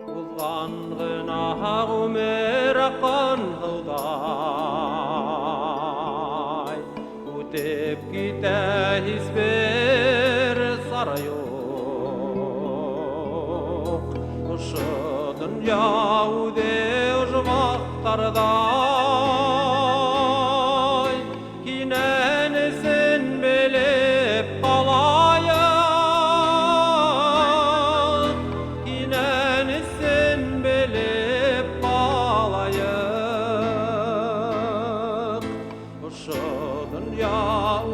Улғанғына ғұмыр аққан ғылдай, өтеп кете бір сарайоқ, ұшы дүния өде ұжмақтардай, кинәнісін біліп қалайық, кинәнісін біліп қалайық, ұшы дүния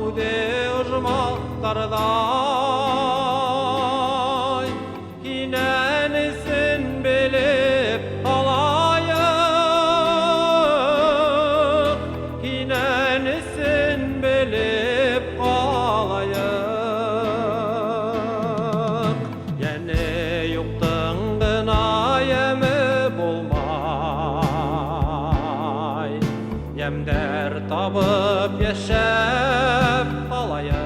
өде ұжмақтардай, кинәнісін біліп қалайық, кинәнісін біліп қалайық. Яне юқтың ғына емі болмай, емдер табып ешеп қалайық.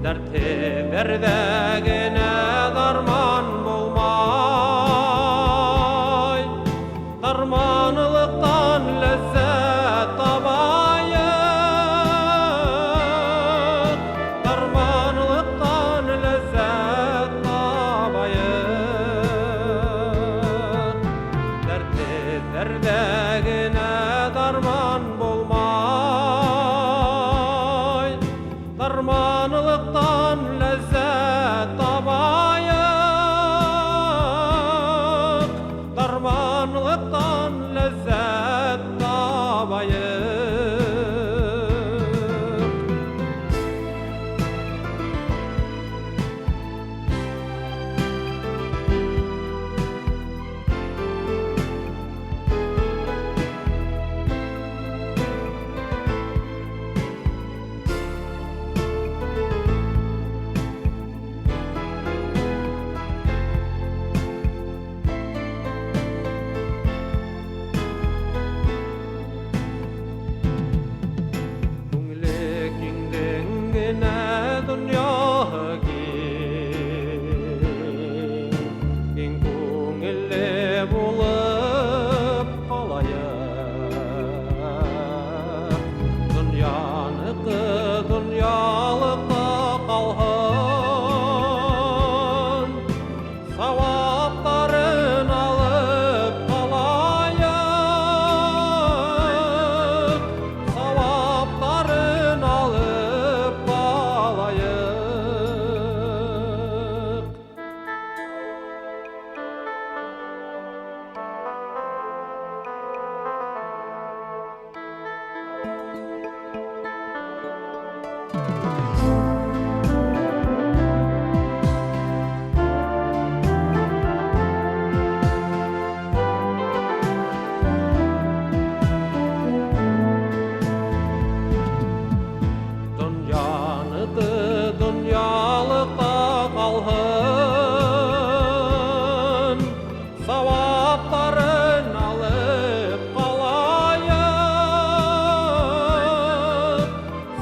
Дәрте бердегіне дарман болмай, дарманылықтан ләззәт табайық, дарманылықтан ләззәт табайық. Дәрте бердегіне дарман болмай, дарманылықтан ләззәт табайық, дарманылықтан ләззәт табайық. Саваптарын алып қалайық, саваптарын алып қалайық. Дүниялықта қалғын, саваптарын алып қалайық,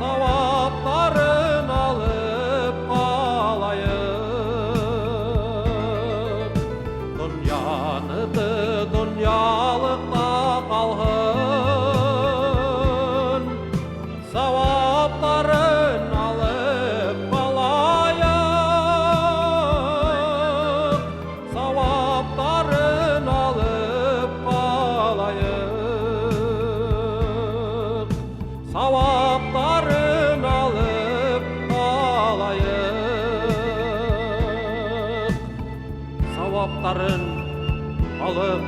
саваптарын алып қалайық. Дүниялықта қалғын, саваптарын алып қалайық, саваптарын алып қалайық, саваптарын алып қалайық, саваптарын алып